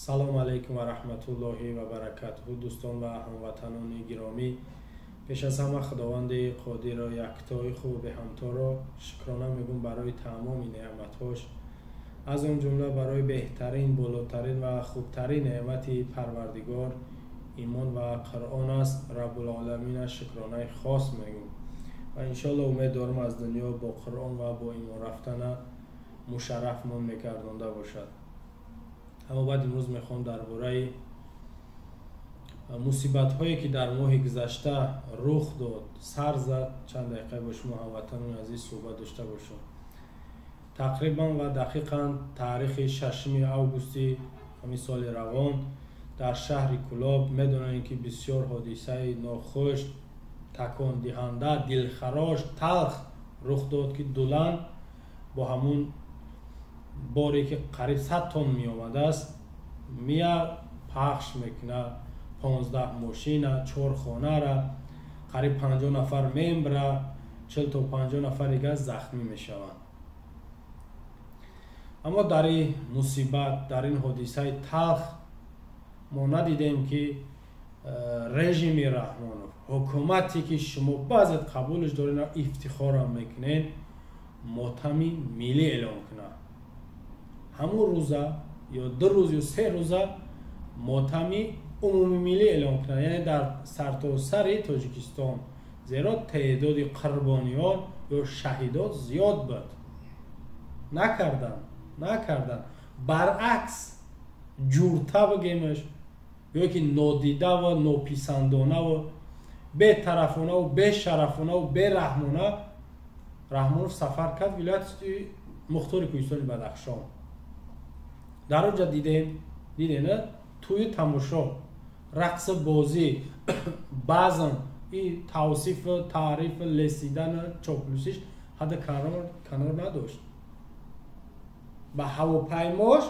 салому алайкум ва раҳматуллоҳи ва баракатуҳу дӯстон ва ҳамватанони гиромӣ. пеш аз ҳама худованди қодиру яктои хуб беҳамторо шукрона мегӯм барои тамоми неъматҳош, аз он ҷумла барои беҳтарин, болотарин ва хубтарин неъмати парвардигор имон ва қуръон аст. Раббулоламинаш шукронаи хос мегӯм ва иншоалло умед дорам аз дунё бо қуръон ва бо имон рафтана мушаррафмон мегардонда бошад. Аммо баъд имрӯз мехоҳам дар бораи мусибатҳое ки дар моҳи гузашта рух дод, сар зад, чанд дақиқа бо шумо ҳамватанони азиз суҳбат дошта бошам. Тақрибан ва дақиқан таърихи 6 августи ҳамин соли равон дар шаҳри Кӯлоб медонем ки бисёр ҳодисаи нохуш, такондиҳанда, дилхарош, талх рух дод ки дулан бо ҳамун боре ки қариб 100 тонн меомадааст мия пахш мекуна 15 мошина, 4 хонара, қариб 50 нафар мембра, 40 то 50 нафар дига захмӣ мешаванд. Аммо дар ин мусибат, дар ин ҳодисаи талх мо надидем ки режими Раҳмонов, ҳукумате ки шумо баъзет қабулш доред, ифтихорам мекунед, мотами миллӣ эълон кунад. ҳамун рӯза ё 2 рӯз ё 3 рӯза мотами умумимиллӣ эълон кунад, яъне дар сартосари Тоҷикистон, зеро теъдоди қурбониён ё шаҳидот зиёд буд. Накарданд. Баръакс ҷурта бигемаш ё ки нодидаву нописандонаву бетарафонаву бешарафонаву бераҳмона Раҳмонов сафар кард вилояти Мухтори Кӯҳистони Бадахшон. дар онҷа дидена тӯи тамошо, рақсу бозӣ, базм, ин тавсифу таърифу лесидана чоплӯсиш ҳадди канор надошт. ба ҳавопаймош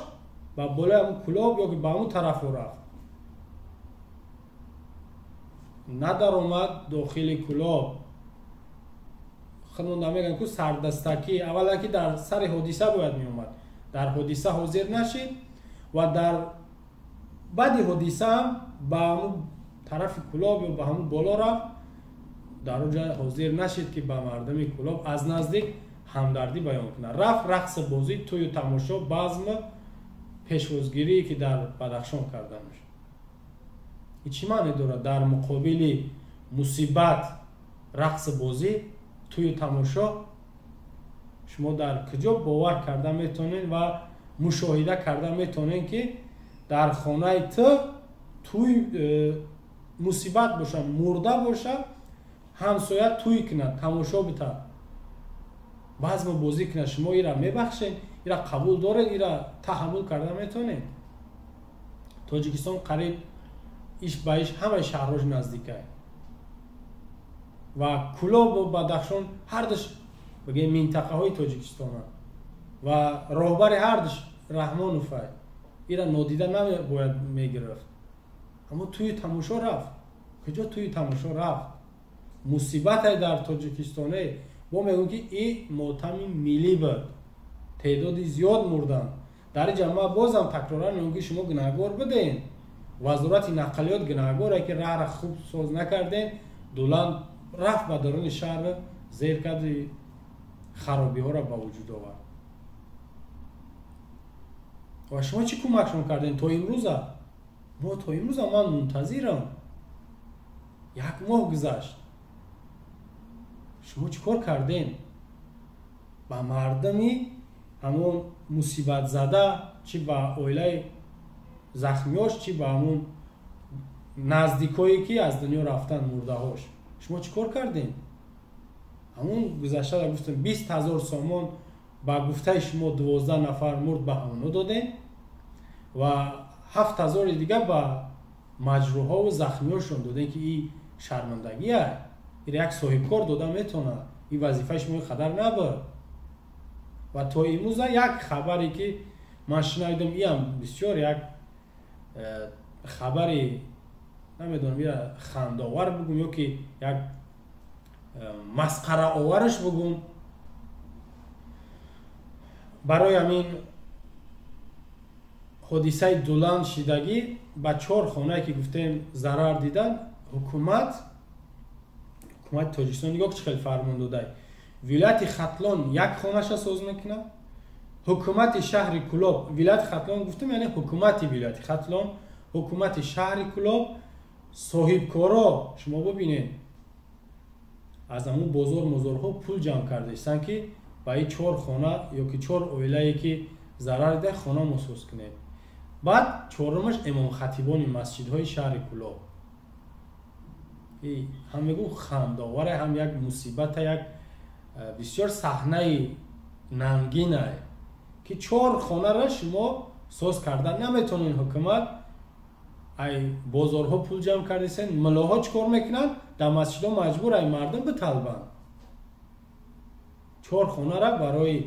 ба болои ҳамун Кӯлоб ё ки ба ҳамун тарафо рафт. надаромад дохили Кӯлоб. худмонда мегӯям ку сардастакӣ аввалан ки дар сари ҳодиса бояд меомад, дар ҳодиса ҳозир нашид ва дар баъди ҳодиса ҳам ба ҳамун тарафи Кӯлоб ё ба ҳамун боло рафт, дар он ҷо ҳозир нашид ки ба мардуми Кӯлоб аз наздик ҳамдардӣ баён кунад. Рафт рақсу бозӣ, тӯю тамошо, базм, пешвозгирие ки дар Бадахшон карда мешуд. ин чӣ маъне дорад? Дар муқобили мусибат рақсу бозӣ, тӯю тамошо, шумо дар куҷо бовар карда метонед ва мушоҳида карда метонед ки дар хонаи тӯй мусибат боша, мурда боша, ҳамсоя тӯй кунад, тамошо битад, базму бозӣ кунад, шумо ира мебахшед, ира қабул доред, ира таҳаммул карда метонед. Тоҷикистон қариб иш ба иш ҳамаи шаҳрҳош наздикай ва Кӯлоб ва Бадахшон ҳардуш бигем минтақаҳои Тоҷикистонанд ва роҳбари ҳардуш Раҳмоновай. ира нодида набояд мегирифт. аммо тӯи тамошо рафт. куҷо тӯи тамошо рафт? мусибате дар Тоҷикистоне мо мегӯем ки ин мотами миллӣ буд. теъдоди зиёд мурданд. дар ин ҷо ма бозам такроран мегӯям ки шумо гунаҳгор буден. вазорати нақлиёт гунаҳгоре ки раҳра хуб соз накарден, дулан рафт ба даруни шаҳр зер карди харобиҳоро ба вуҷуд овард. ва шумо чӣ кӯмакшон кардем то имрӯза? мо то имрӯза ман мунтазирам. 1 моҳ гузашт. шумо чӣ кор кардем? ба мардуми ҳамон мусибатзада, чӣ ба оилаи захмиёш, чӣ ба ҳамон наздикое ки аз дунё рафтанд, мурдаҳош, шумо чӣ кор кардем? ҳамон гузашта гуфтем 20 000 сомон ба гуфтаи шумо 12 нафар мурд ба ҳамоно додем ва 7 000 дига ба маҷрӯҳову захмиёшон додем ки ин шармандагия, ин як соҳибкор дода метавонад, ин вазифаи шумо қадар набуд. ва то имрӯза як хабаре ки ман шунавидам, иам бисёр як хабари намедонам ира хандаовар бугум ё ки як масқараовараш бугум. барои ҳамин ҳодисаи Дулан шидагӣ ба 4 хонае ки гуфтем зарар дидан, ҳукумати Тоҷикистон нигоҳ чӣ хел фармон додаи вилояти Хатлон 1 хонаша соз мекунад, ҳукумати шаҳри Кӯлоб, вилояти Хатлон гуфтам яъне ҳукумати вилояти Хатлон, ҳукумати шаҳри Кӯлоб соҳибкоро шумо бубинед аз ҳамун бозор мозорҳо пул ҷамъ кардаистанд ки ба ин 4 хона ё ки 4 оилае ки зарар дида хона мусоз кунед. Баъд чорумаш имомхатибони масҷидҳои шаҳри Кӯлоб. ҳам мегӯ хандовара, ҳам як мусибата, як бисёр саҳнаи нангинае ки 4 хонара шумо соз карда наметонед. Ҳукумат ай бозорҳо пул ҷамъ кардисен, муллоҳо чӣ кор мекунанд? Дар масҷидҳо маҷбур ай мардум биталбанд. 4 хонара барои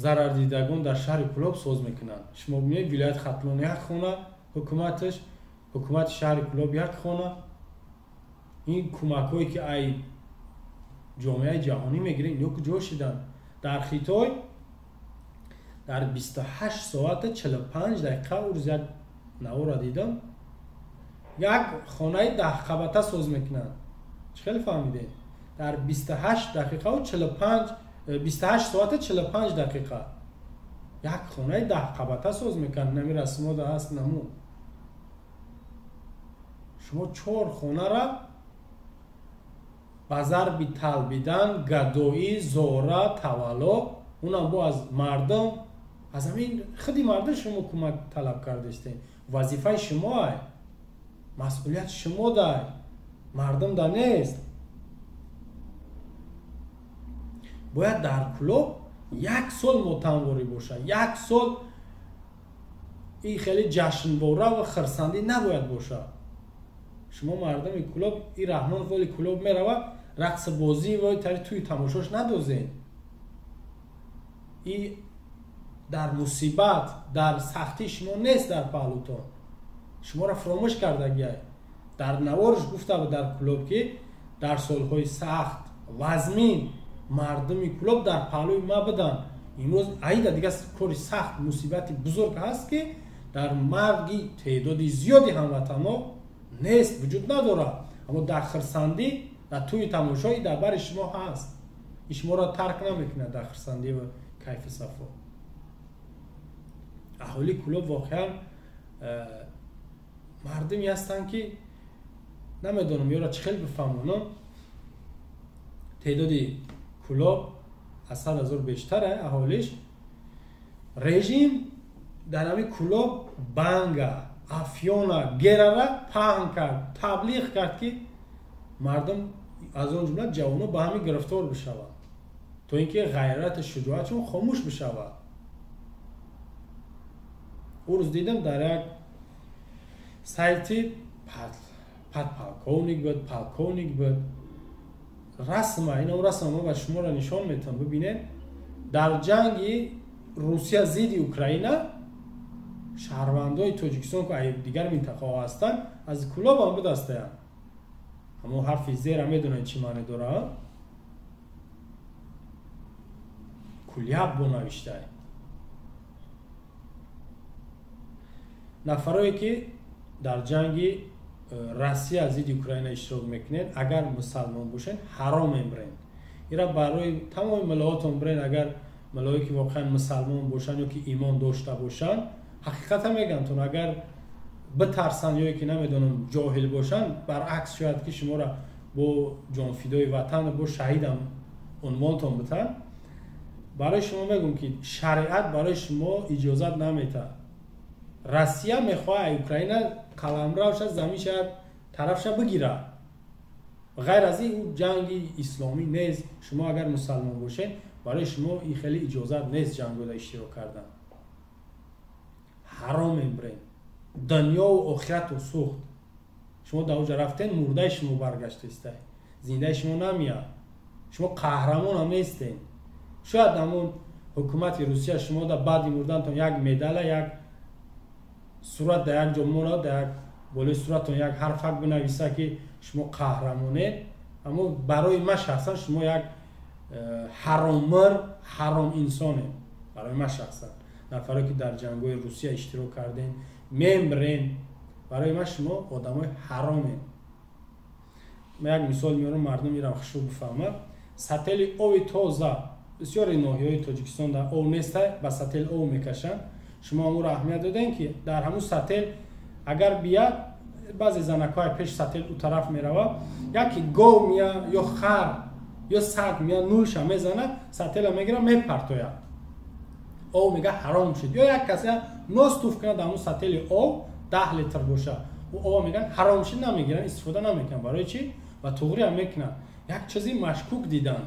зарардидагон дар шаҳри Кӯлоб соз мекунанд. Шумо бинед вилояти Хатлон 1 хона, ҳукумати шаҳри Кӯлоб 1 хона. ин кӯмакҳое ки ай ҷомеаи ҷаҳонӣ мегирад, ино куҷо шиданд? Дар Хитой дар 28 соата 45 дақиқа урӯз як навора дидам, як хонаи 10 қабата соз мекунанд. чӣ хел фаҳмидед? дар 28 дақиқаву 28 соата 45 дақиқа як хонаи 10 қабата соз мекунанд. нами расмода ҳаст наму. шумо 4 хонара ба зарби талбидан, гадоӣ, зора, тавалло, унам бо аз мардум, аз ҳамин худи мардум шумо кӯмак талаб кардаистед. вазифаи шумо ай, масъулияти шумо дай, мардум да нест. бояд дар Кӯлоб 1 сол мотамворӣ бошад. 1 сол ин хеле ҷашнвора ва хирсандӣ набояд бошад. шумо мардуми Кӯлоб, ин Раҳмон воли Кӯлоб меравад, рақсу бозӣ вои тари тӯи тамошош надозед. ин дар мусибат, дар сахтӣ шумо нест дар паҳлӯтон. шуморо фуромӯш кардагиай. дар навориш гуфта дар Кӯлоб ки дар солҳои сахт вазмин мардуми Кӯлоб дар паҳлӯи ма буданд. имрӯз аида дигар кори сахт, мусибати бузург ҳаст ки дар марги теъдоди зиёди ҳамватанҳо нест, вуҷуд надорад. аммо дар хирсандӣ, дар тӯи тамошои дар бари шумо ҳаст. ин шуморо тарк намекунад дар хирсандӣ ва кайфи сафо. аҳоли Кӯлоб воқеан мардуме ҳастанд ки намедонам ёро чӣ хел бифаҳмонам. теъдоди Кӯлоб аз 100 000 бештаре аҳолиш. режим дар ҳамин Кӯлоб банга, афёна, герара паҳн кард, таблиғ кард ки мардум аз он ҷумла ҷавоно ба ҳамин гирифтор бишавад, то ин ки ғайрату шуҷоатшон хомӯш бишавад. урӯз дидам дар як сайти подполковник буд, полковник буд, расма, инам расма ма ба шуморо нишон метавам бибинед. дар ҷанги Русия зидди Украина шаҳрвандои Тоҷикистон ки дигар минтақаҳо ҳастанд аз Кӯлоб ҳам бидастаянд. ҳамон ҳарфи зера медонед чӣ маъне дорад? куляб бо навиштае. нафарое ки дар ҷанги Россия зидди Украина иштирок мекунед, агар мусалмон бошед ҳаром мебаред. ира барои тамоми миллатон баред. агар миллое ки воқеан мусалмон бошанд ё ки имон дошта бошанд, ҳақиқата мегам тон агар битарсанд ё ки намедонам ҷоҳил бошанд, баръакс шояд ки шуморо бо ҷонфидои ватан, бо шаҳидам унвонтон битанд. барои шумо мегӯм ки шариат барои шумо иҷозат наметаҳад. Россия мехоҳад Украина қаламравша заминша тарафша бигирад. ғайр аз ин ҷанги исломӣ нест. шумо агар мусалмон бошед, барои шумо ин хеле иҷозат нест ҷангода иштирок кардан. ҳаром мебаред. дунёву охирату сӯхт. шумо дар оҷа рафтед, мурдаи шумо баргаштаистед, зиндаи шумо намеяд. шумо қаҳрамон ҳам нестед. шояд ҳамон ҳукумати Русия шумо да баъди мурдантон як медала, як сурат дар як ҷо монад, дар як болои суратон як ҳарфак бинависа ки шумо қаҳрамонед. аммо барои ман шахсан шумо як ҳароммир, ҳаром инсонед. барои ман шахсан нафаре ки дар ҷангҳои Русия иштирок кардем мемрен. барои ман шумо одамои ҳаромед. ман як мисол меорам мардум ирам хушрӯ бифаҳмад. сатели ови тоза бисёри ноҳияҳои Тоҷикистон дар ов неста, ба сател ов мекашанд. шумо амуро аҳамият додем ки дар ҳамун сател агар бияд баъзе занакҳои пеш сател ӯ тараф меравад, яке гов мия ё хар ё саг мия нӯша мезанад, сатела мегирад мепартояд. ов мега ҳаром шуд. ё як касе нос туф кунад дар ҳамун сатели ов 10 литр боша, ӯ ова мегӯянд ҳаром шуд, намегиранд, истифода намекунанд. барои чӣ? ва туғриам мекунанд. як чизи машкук диданд.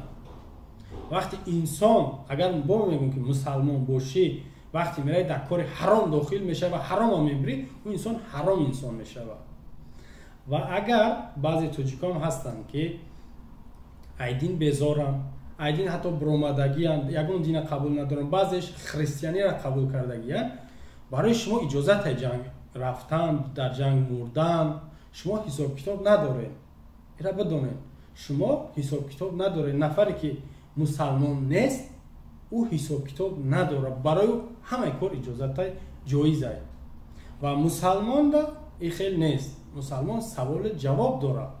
вақти инсон, агар бо мегӯем ки мусалмон бошӣ, вақти мераи дар кори ҳаром дохил мешава, ҳаромам мебирӣ, ӯ инсон ҳаром инсон мешавад. ва агар баъзе тоҷикон ҳастанд ки айдин безоранд, айдин ҳатто биромадагианд, ягон дина қабул надоранд, баъзеш христианиро қабул кардагианд, барои шумо иҷозати ҷанг рафтан, дар ҷанг мурдан, шумо ҳисоб-китоб надоред. ира бидонед, шумо ҳисоб-китоб надоред. нафаре ки мусалмон нест, ӯ ҳисоб-китоб надорад. барои ҳамаи кор иҷозатай ҷоиз аст. ва мусалмон да ин хел нест. мусалмон саволи ҷавоб дорад.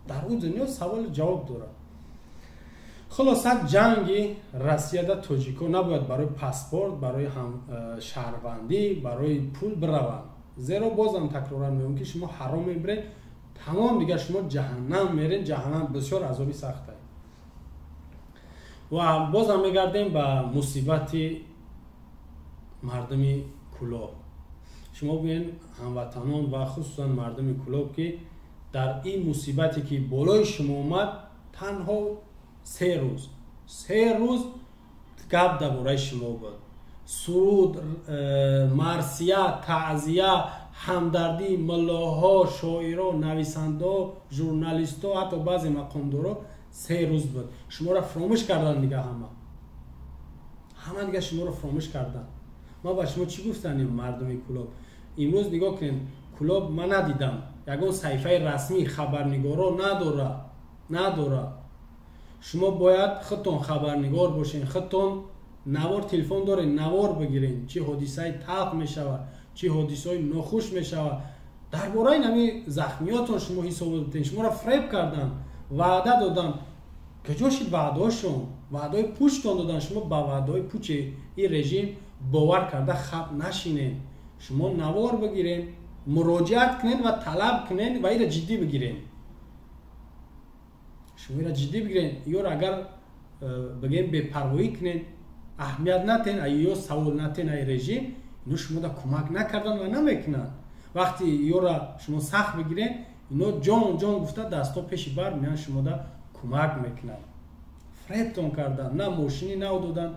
дар ӯ дунё саволи ҷавоб дорад. хулоса ҷанги Россияда тоҷикон набояд барои паспорт, барои шаҳрвандӣ, барои пул бираванд. зеро бозам такроран мегӯям ки шумо ҳаром мебиред, тамом дигар шумо ҷаҳаннам меред. ҷаҳаннам бисёр азоби сахт аст. ва бозам мегардем ба мусибати мардуми Кӯлоб. шумо бинед ҳамватанон ва хусусан мардуми Кӯлоб ки дар ин мусибате ки болои шумо омад, танҳо 3 рӯз гап дар бораи шумо буд. суруд, марсия, таъзия, ҳамдардӣ, муллоҳо, шоиро, нависандаҳо, журналистҳо, ҳатто баъзе мақомдоро 3 рӯз буд. шуморо фаромӯш карданд дига ҳама дига шуморо фаромӯш карданд. ман ба шумо чӣ гуфтанем мардуми Кӯлоб? имрӯз нигоҳ кунед, Кӯлоб ман надидам, ягон саҳифаи расмӣ хабарнигоро надорад. шумо бояд худтон хабарнигор бошед, худтон навор телефон доред, навор бигиред, чӣ ҳодисаи талх мешавад, чӣ ҳодисаҳои нохуш мешавад. дар бораи нами захмиётон шумо ҳисобот додед. шуморо фреб карданд, ваъда доданд. куҷо шид ваъдаҳошон? ваъдаҳои пӯчтон доданд. шумо ба ваъдаҳои пӯчи ин режим бовар карда хаб нашинед. шумо навор бигиред, муроҷиат кунед ва талаб кунед ва инро ҷиддӣ бигиред. шумо инро ҷиддӣ бигиред. ёр агар бигем бепарвоӣ кунед, аҳамият натен, ё савол натен ай режим, ино шумо да кӯмак накардан ва намекунанд. вақти ёра шумо сахт бигиред, ино ҷон гуфта дастҳо пеши бар меянд, шумо да кӯмак мекунанд. фребтон карданд, на мошини нав доданд,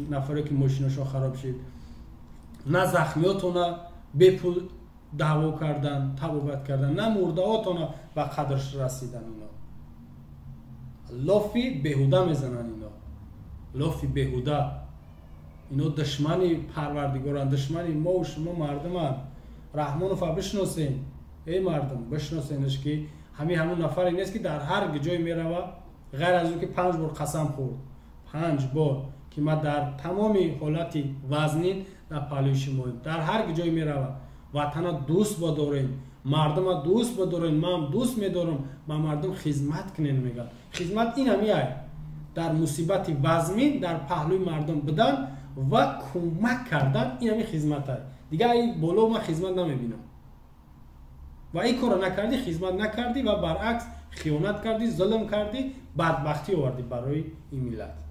нафаре ки мошинашон хароб шид, на захмиётона бепул даъво кардан, табобат кардан, на мурдаотона ба қадрш расидан. ино лофи беҳуда мезананд. лофи беҳуда. ино душмани парвардигоранд, душмани мову шумо мардуманд. раҳмонова бишносен, эй мардум, бишносенш ки ҳамун нафаре нест ки дар ҳар ҷой мерава, ғайр аз ин ки 5 бор қасам хӯрд, 5 бор ки ман дар тамоми ҳолати вазнин дар паҳлӯи шумоем, дар ҳар ҷой мерава. ватана дӯст бодорем, мардума дӯст бодорем, ман дӯст медорам, ба мардум хизмат кунем мегӯям. хизмат ин ҳами аст. дар мусибати вазмин дар паҳлӯи мардум будан ва кӯмак кардан, ин ҳами хизмат аст. дига ин боло ман хизмат намебинам. ва ин корро накардӣ, хизмат накардӣ ва баръакс хиёнат кардӣ, зулм кардӣ, бадбахтӣ овардӣ барои ин миллат.